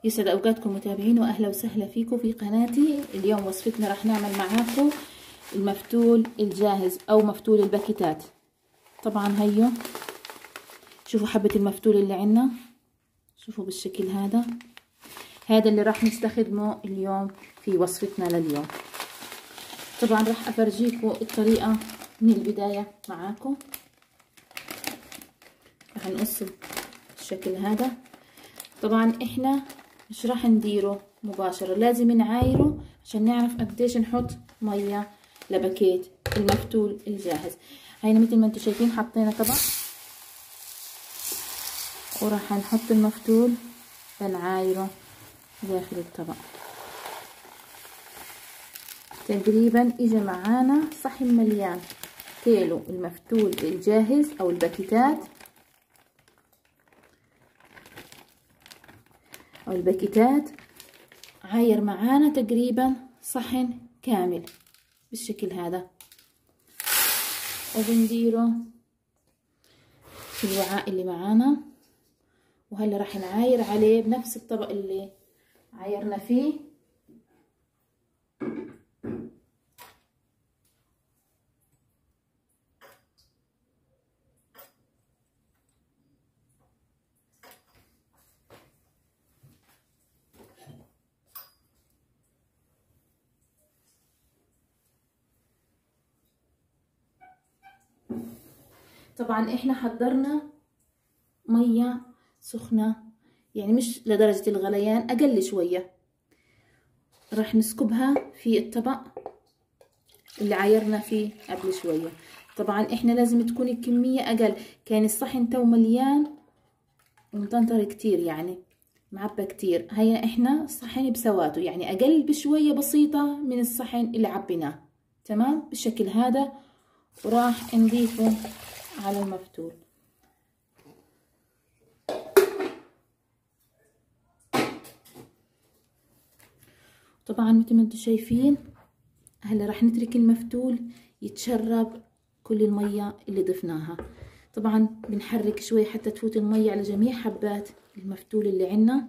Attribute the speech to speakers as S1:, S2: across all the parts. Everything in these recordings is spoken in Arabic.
S1: يسعد اوقاتكم متابعين، واهلا وسهلا فيكم في قناتي. اليوم وصفتنا راح نعمل معاكم المفتول الجاهز او مفتول الباكيتات. طبعا هيو شوفوا حبة المفتول اللي عنا، شوفوا بالشكل هذا اللي راح نستخدمه اليوم في وصفتنا لليوم. طبعا راح افرجيكم الطريقة من البداية معاكم. راح نقص بالشكل هذا. طبعا احنا مش راح نديره مباشرة، لازم نعايره عشان نعرف قديش نحط مية لباكيت المفتول الجاهز. هينا مثل ما انتم شايفين حطينا طبق، وراح نحط المفتول بنعايره داخل الطبق. تقريبا اجى معانا صحن مليان كيلو المفتول الجاهز او الباكيتات عاير معانا تقريبا صحن كامل بالشكل هذا، وبنديره في الوعاء اللي معانا. وهلا راح نعاير عليه بنفس الطبق اللي عايرنا فيه. طبعا احنا حضرنا مية سخنة، يعني مش لدرجة الغليان، اقل شوية. راح نسكبها في الطبق اللي عايرنا فيه قبل شوية. طبعا احنا لازم تكون الكمية اقل، كان الصحن تو مليان ومطنطر كتير، يعني معبى كتير. هيا احنا صحن بسواته، يعني اقل بشوية بسيطة من الصحن اللي عبيناه. تمام بالشكل هذا. وراح نضيفه على المفتول. طبعا مثل ما انتم شايفين هلا راح نترك المفتول يتشرب كل المية اللي ضفناها. طبعا بنحرك شوي حتى تفوت المية على جميع حبات المفتول اللي عنا.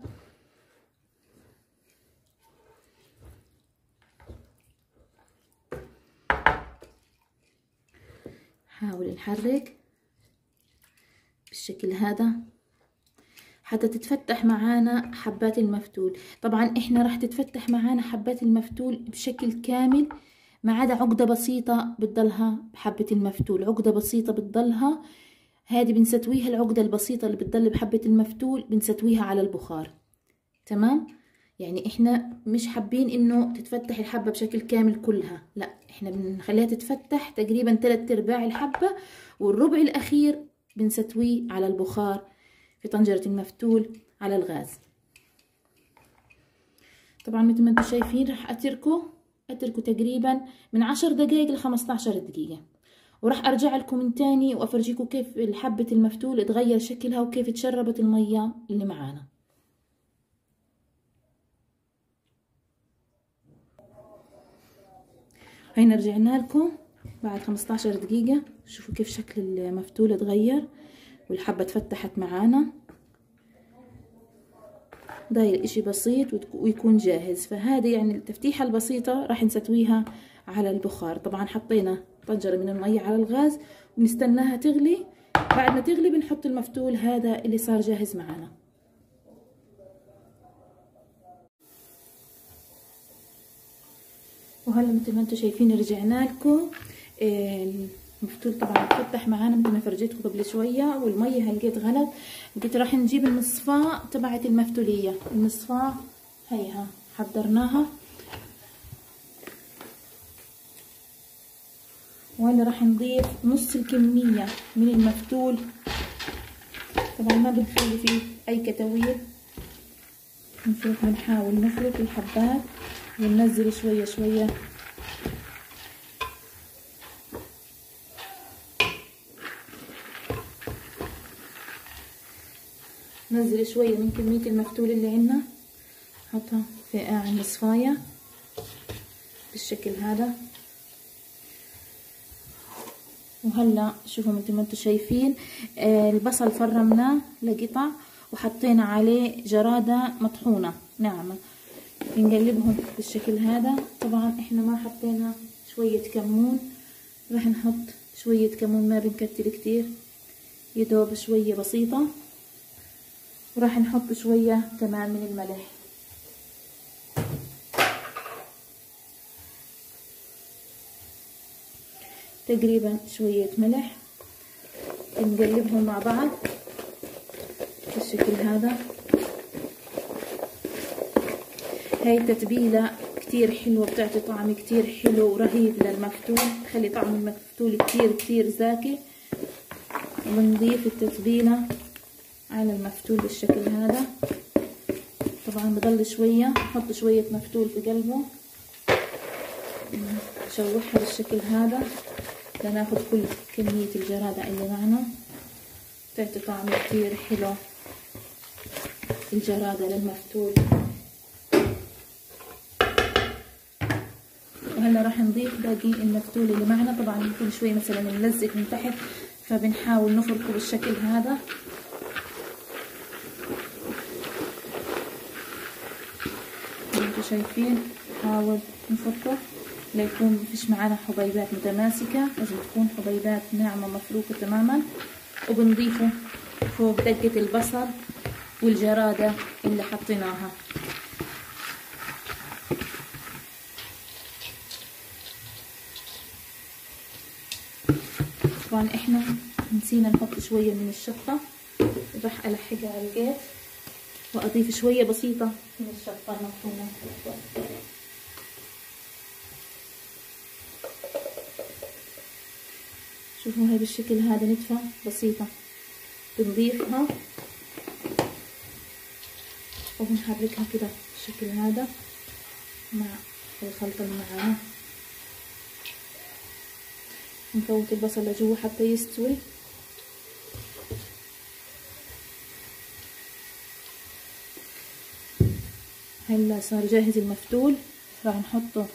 S1: حاول نحرك بالشكل هذا حتى تتفتح معانا حبات المفتول. طبعا احنا راح تتفتح معانا حبات المفتول بشكل كامل، ما عدا عقدة بسيطة بتضلها بحبة المفتول، عقدة بسيطة بتضلها، هذه بنستويها. العقدة البسيطة اللي بتضل بحبة المفتول بنستويها على البخار. تمام، يعني احنا مش حابين انه تتفتح الحبة بشكل كامل كلها، لا احنا بنخليها تتفتح تقريبا 3/4 الحبة، والربع الاخير بنستويه على البخار في طنجرة المفتول على الغاز. طبعا مثل ما انتم شايفين راح اتركه تقريبا من 10 دقائق ل 15 دقيقة، وراح ارجع لكم من تاني وافرجيكم كيف الحبة المفتول اتغير شكلها وكيف تشربت المية اللي معانا. هينا رجعنا لكم بعد 15 دقيقة. شوفوا كيف شكل المفتول اتغير والحبة اتفتحت معانا. داير اشي بسيط ويكون جاهز. فهذه يعني التفتيحة البسيطة راح نستويها على البخار. طبعا حطينا طنجرة من المية على الغاز ونستناها تغلي. بعد ما تغلي بنحط المفتول هذا اللي صار جاهز معانا. وهلا مثل ما انتم شايفين رجعنا لكم. المفتول طبعا اتفتح معانا مثل ما فرجيتكم قبل شويه، والميه هلقيت غلط. قلت راح نجيب المصفاه تبعت المفتوليه. المصفاه هيها حضرناها، وهلا راح نضيف نص الكميه من المفتول. طبعا ما بنخلي فيه اي كتاوير، بنحاول نفرك الحبات وننزل شويه شويه. ننزل شوية من كمية المفتول اللي عنا، نحطها في قاع المصفاية بالشكل هذا. وهلا شوفوا مثل ما انتم شايفين البصل فرمناه لقطع وحطينا عليه جرادة مطحونة. ناعمة. بنقلبهم بالشكل هذا. طبعا احنا ما حطينا شوية كمون، راح نحط شوية كمون، ما بنكتر كتير، يدوب شوية بسيطة. وراح نحط شوية كمان من الملح. تقريبا شوية ملح. نقلبهم مع بعض بالشكل هذا. هاي التتبيلة كتير حلوة، بتعطي طعم كتير حلو ورهيب للمفتول، تخلي طعم المفتول كتير زاكي. ونضيف التتبيلة على المفتول بالشكل هذا. طبعا بضل شوية، نحط شوية مفتول في قلبه، نشوحها بالشكل هذا لناخد كل كمية الجرادة اللي معنا. تعطي طعم كتير حلو الجرادة للمفتول. وهلا راح نضيف باقي المفتول اللي معنا. طبعا يكون شوي مثلا ملزق من تحت، فبنحاول نفركه بالشكل هذا. انتوا شايفين، نحاول نفركه ليكون مفيش معانا حبيبات متماسكة، لازم تكون حبيبات ناعمة مفروكة تماما. وبنضيفه فوق دقة البصل والجرادة اللي حطيناها. طبعا احنا نسينا نحط شوية من الشطة، راح ألحقها على الجيت وأضيف شوية بسيطة من الشطة المطحونة. شوفوا هاي بالشكل هذا نتفة بسيطة، بنضيفها وبنحركها كده بالشكل هذا مع الخلطة اللي معانا. نفوت البصل لجوا حتى يستوي. هلا صار جاهز المفتول. راح نحطه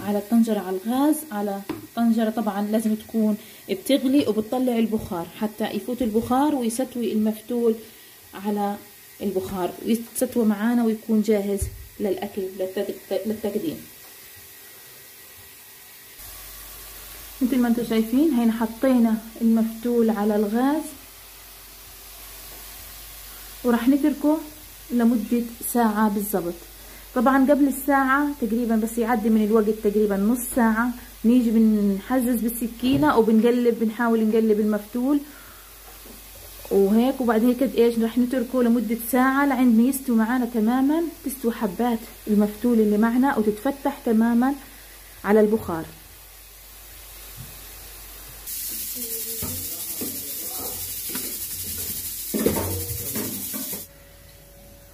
S1: على الطنجرة على الغاز. على طنجرة طبعا لازم تكون بتغلي وبتطلع البخار حتى يفوت البخار ويستوي المفتول على البخار ويستوي معانا ويكون جاهز للأكل للتقديم. مثل ما انتم شايفين هنا حطينا المفتول على الغاز وراح نتركه لمدة ساعة بالضبط. طبعا قبل الساعة تقريبا، بس يعدي من الوقت تقريبا نص ساعة، نيجي بنحزز بالسكينة وبنقلب، بنحاول نقلب المفتول وهيك. وبعد هيك ايش راح نتركه لمدة ساعة لعند ما يستوي معانا تماما، تستوي حبات المفتول اللي معنا وتتفتح تماما على البخار.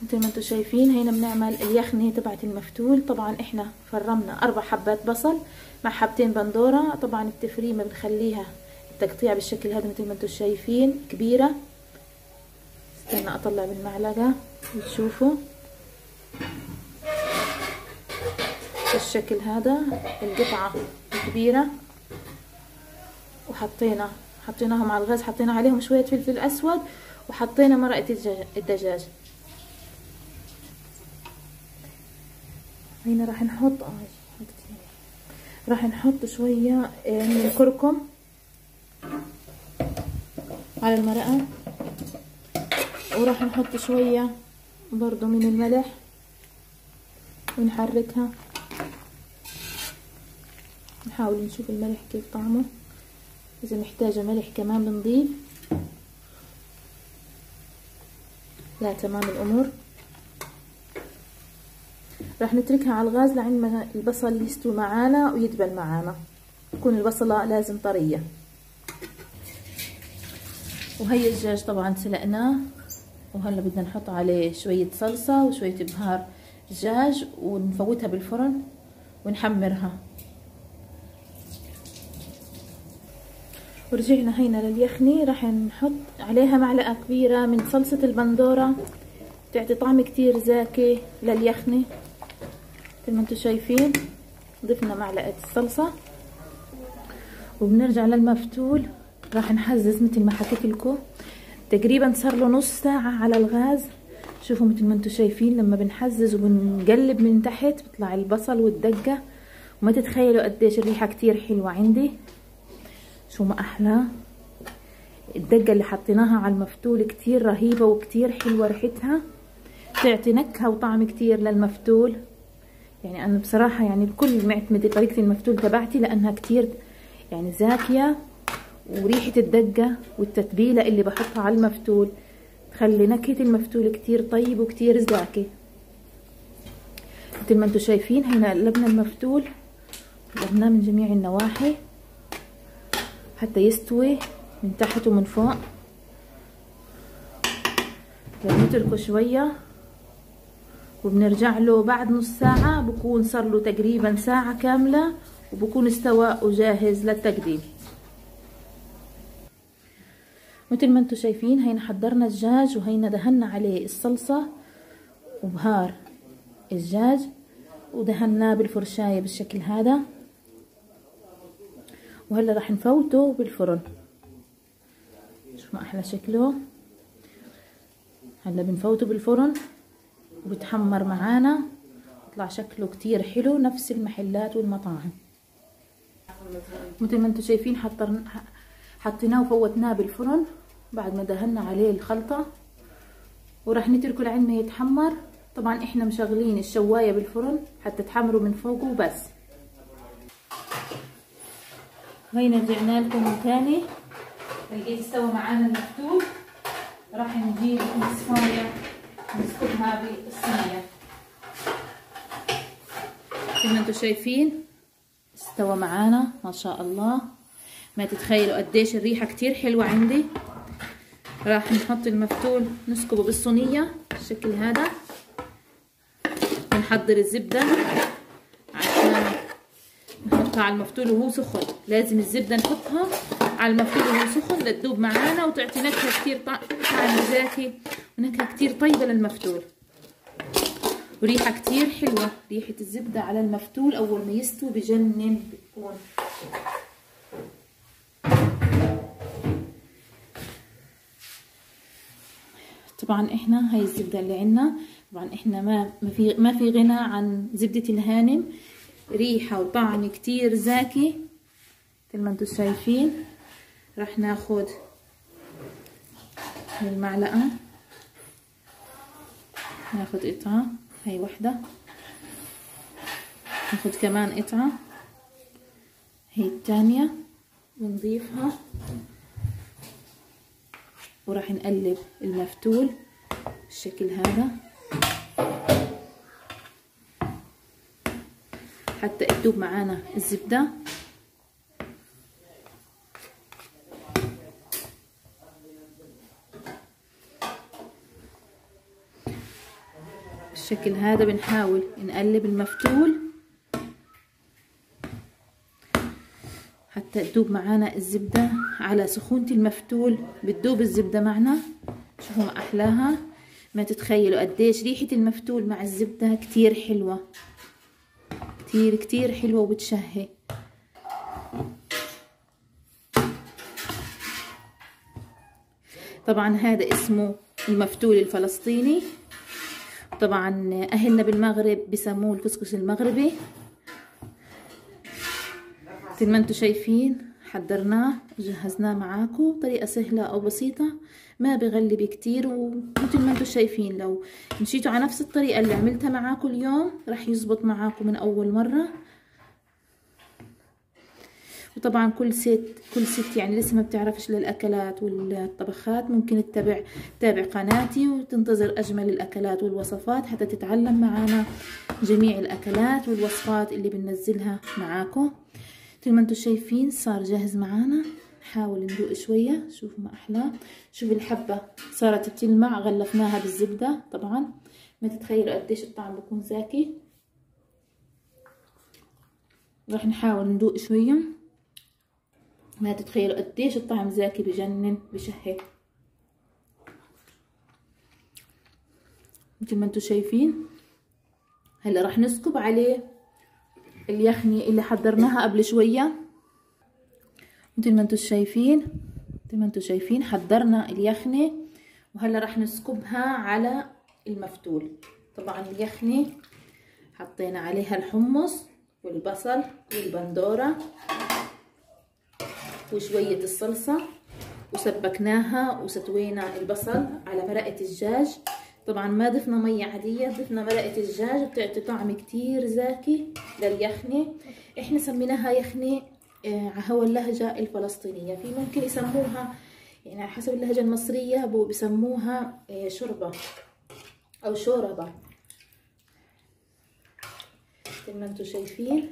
S1: مثل ما انتم شايفين هنا بنعمل اليخنة تبعت المفتول. طبعا احنا فرمنا 4 حبات بصل مع حبتين بندورة. طبعا التفريمة بنخليها التقطيع بالشكل هذا مثل ما انتم شايفين كبيرة. استنى اطلع بالمعلقة وتشوفوا بالشكل هذا القطعة كبيرة. حطيناها مع الغاز، حطينا عليهم شوية فلفل اسود وحطينا مرقة الدجاج. هنا راح نحط شوية من الكركم على المرقة، وراح نحط شوية برضو من الملح ونحركها. نحاول نشوف الملح كيف طعمه، إذا محتاجة ملح كمان بنضيف. لا تمام الأمور. راح نتركها على الغاز لعند ما البصل يستوي معانا ويدبل معانا، تكون البصلة لازم طرية. وهي الدجاج طبعا سلقناه، وهلا بدنا نحط عليه شوية صلصة وشوية بهار دجاج ونفوتها بالفرن ونحمرها. ورجعنا هينا لليخني، راح نحط عليها معلقة كبيرة من صلصة البندورة، تعطي طعم كتير زاكي لليخني. مثل ما انتم شايفين ضفنا معلقة الصلصة وبنرجع للمفتول. راح نحزز مثل ما حكيت لكم، تقريبا صار له نص ساعة على الغاز. شوفوا مثل ما انتم شايفين لما بنحزز وبنقلب من تحت بيطلع البصل والدقة، وما تتخيلوا قديش الريحة كتير حلوة عندي. شو ما احلى الدقة اللي حطيناها على المفتول، كتير رهيبة وكتير حلوة ريحتها، تعطي نكهة وطعم كتير للمفتول. يعني انا بصراحة يعني الكل معتمد طريقة المفتول تبعتي لانها كتير يعني زاكية، وريحة الدقة والتتبيلة اللي بحطها على المفتول تخلي نكهة المفتول كتير طيب وكتير زاكي. مثل ما انتم شايفين هنا قلبنا المفتول، قلبناه من جميع النواحي حتى يستوي من تحت ومن فوق. بنتركه شوية وبنرجع له بعد نص ساعة، بكون صار له تقريبا ساعة كاملة وبكون استوى وجاهز للتقديم. مثل ما انتم شايفين هينا حضرنا الدجاج، وهينا دهنا عليه الصلصة وبهار الدجاج، ودهناه بالفرشاية بالشكل هذا. وهلا راح نفوته بالفرن. شوف ما احلى شكله. هلا بنفوته بالفرن وبتحمر معانا، بيطلع شكله كتير حلو نفس المحلات والمطاعم. مثل ما انتم شايفين حطيناه وفوتناه بالفرن بعد ما دهنا عليه الخلطة، وراح نتركه لعند ما يتحمر. طبعا احنا مشغلين الشواية بالفرن حتى تحمروا من فوقه وبس. هينا رجعنا لكم من تاني، لقيت استوى معانا المفتول. راح نجيب مصفاية نسكبها بالصينية. مثل ما انتم شايفين استوى معانا ما شاء الله، ما تتخيلوا قديش الريحة كتير حلوة عندي. راح نحط المفتول نسكبه بالصينية بالشكل هذا، ونحضر الزبدة عشان نحطها على المفتول وهو سخن. لازم الزبدة نحطها على المفتول وهو سخن لتذوب معانا وتعطي نكهة كتير طعم زاكي ونكهة كتير طيبة للمفتول، وريحة كتير حلوة. ريحة الزبدة على المفتول أول ما يستوي بجنن بتكون. طبعا احنا هاي الزبدة اللي عنا، طبعا احنا ما في غنى عن زبدة الهانم، ريحة وطعم كتير زاكي مثل ما انتم شايفين. راح ناخد بالمعلقة، ناخد قطعة، هاي وحدة، ناخد كمان قطعة، هي الثانية، ونضيفها وراح نقلب المفتول بالشكل هذا حتى تذوب معانا الزبدة. بالشكل هذا بنحاول نقلب المفتول حتى تذوب معانا الزبدة. على سخونة المفتول بتذوب الزبدة معنا. شوفوا ما أحلاها، ما تتخيلوا قديش ريحة المفتول مع الزبدة كتير حلوة، كتير كتير حلوة وبتشهي. طبعا هذا اسمه المفتول الفلسطيني، طبعا أهلنا بالمغرب بسموه الكسكس المغربي. مثل ما انتم شايفين حضرناه وجهزناه معاكم بطريقة سهلة أو بسيطة، ما بغلي كتير. ومثل ما انتم شايفين لو مشيتوا على نفس الطريقة اللي عملتها معاكم اليوم راح يزبط معاكم من أول مرة. وطبعا كل ست يعني لسه ما بتعرفش للأكلات والطبخات ممكن تتابع قناتي وتنتظر أجمل الأكلات والوصفات حتى تتعلم معانا جميع الأكلات والوصفات اللي بننزلها معاكم. مثل ما انتم شايفين صار جاهز معانا. نحاول ندوق شوية. شوفوا ما أحلاه، شوفوا الحبة صارت بتلمع، غلفناها بالزبدة. طبعا ما تتخيلوا قديش الطعم بيكون زاكي. راح نحاول ندوق شوية، ما تتخيلوا قديش الطعم زاكي بجنن بشهي. مثل ما انتم شايفين هلا راح نسكب عليه اليخني اللي حضرناها قبل شوية. مثل ما انتم شايفين حضرنا اليخني، وهلا راح نسكبها على المفتول. طبعا اليخني حطينا عليها الحمص والبصل والبندورة وشوية الصلصة، وسبكناها وستوينا البصل على مرقة الدجاج. طبعا ما ضفنا مية عادية، ضفنا مرقة الدجاج، بتعطي طعم كتير زاكي لليخني. احنا سميناها يخني هو اللهجة الفلسطينية، في ممكن يسموها يعني على حسب اللهجة المصرية بسموها شوربة او شوربة. مثل ما انتم شايفين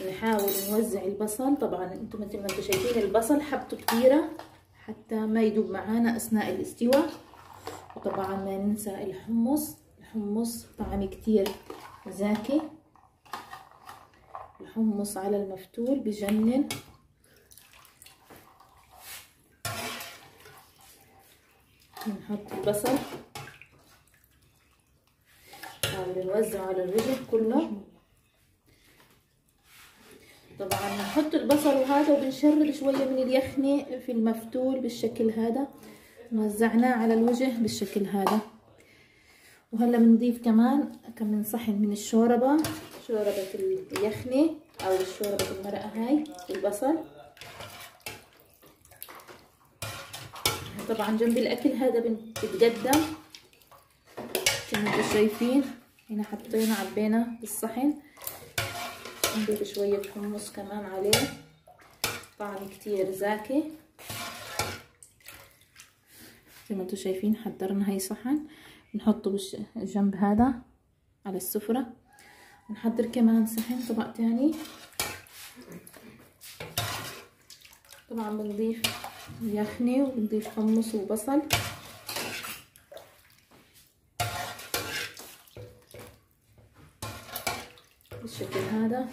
S1: نحاول نوزع البصل. طبعا انتم مثل ما انتم شايفين البصل حبته كبيرة حتى ما يدوب معانا اثناء الاستواء. وطبعا ما ننسى الحمص، الحمص طعم كتير زاكي، الحمص على المفتول بجنن. نحط البصل نحاول نوزعه على الوجه كله. طبعا نحط البصل وهذا وبنشرب شوية من اليخني في المفتول بالشكل هذا، وزعناه على الوجه بالشكل هذا. وهلا بنضيف كمان كم من صحن من الشوربة، شوربة اليخني او شوربة المرقة هاي والبصل. طبعا جنب الاكل هذا بتقدم زي ما انتم شايفين. هنا حطينا عبينا بالصحن، نضيف شوية حمص كمان عليه، طعم كتير زاكي. زي ما انتم شايفين حضرنا هاي صحن نحطه بالجنب هذا على السفرة. نحضر كمان صحن طبق تاني. طبعا بنضيف يخني وبنضيف حمص وبصل. بالشكل هذا.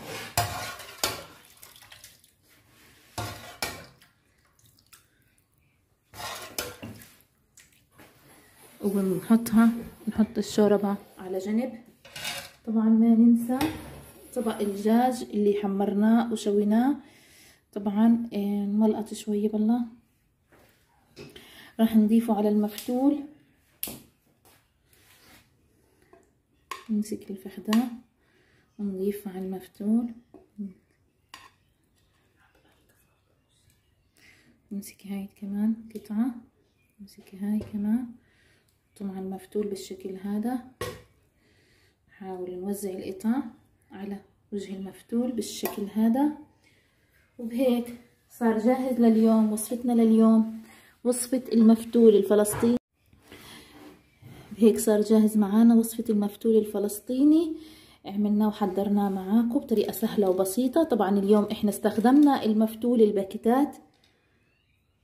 S1: نحط الشوربة على جنب. طبعا ما ننسى طبق الدجاج اللي حمرناه وشويناه. طبعا نملقط شوية بالله، راح نضيفه على المفتول. نمسك الفخدة ونضيفها على المفتول، نمسك هاي كمان قطعة، نمسك هاي كمان طبعا المفتول بالشكل هذا. نحاول نوزع القطع على وجه المفتول بالشكل هذا. وبهيك صار جاهز لليوم وصفتنا لليوم، وصفة المفتول الفلسطيني. بهيك صار جاهز معانا وصفة المفتول الفلسطيني، عملناه وحضرناه معاكم بطريقة سهلة وبسيطة. طبعا اليوم احنا استخدمنا المفتول الباكيتات،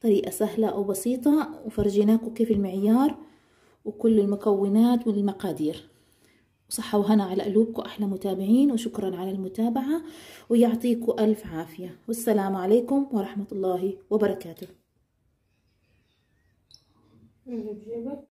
S1: طريقة سهلة وبسيطة، وفرجيناكم كيف المعيار وكل المكونات والمقادير. وصحة وهنا على قلوبكم أحلى متابعين، وشكرا على المتابعة، ويعطيكم ألف عافية، والسلام عليكم ورحمة الله وبركاته.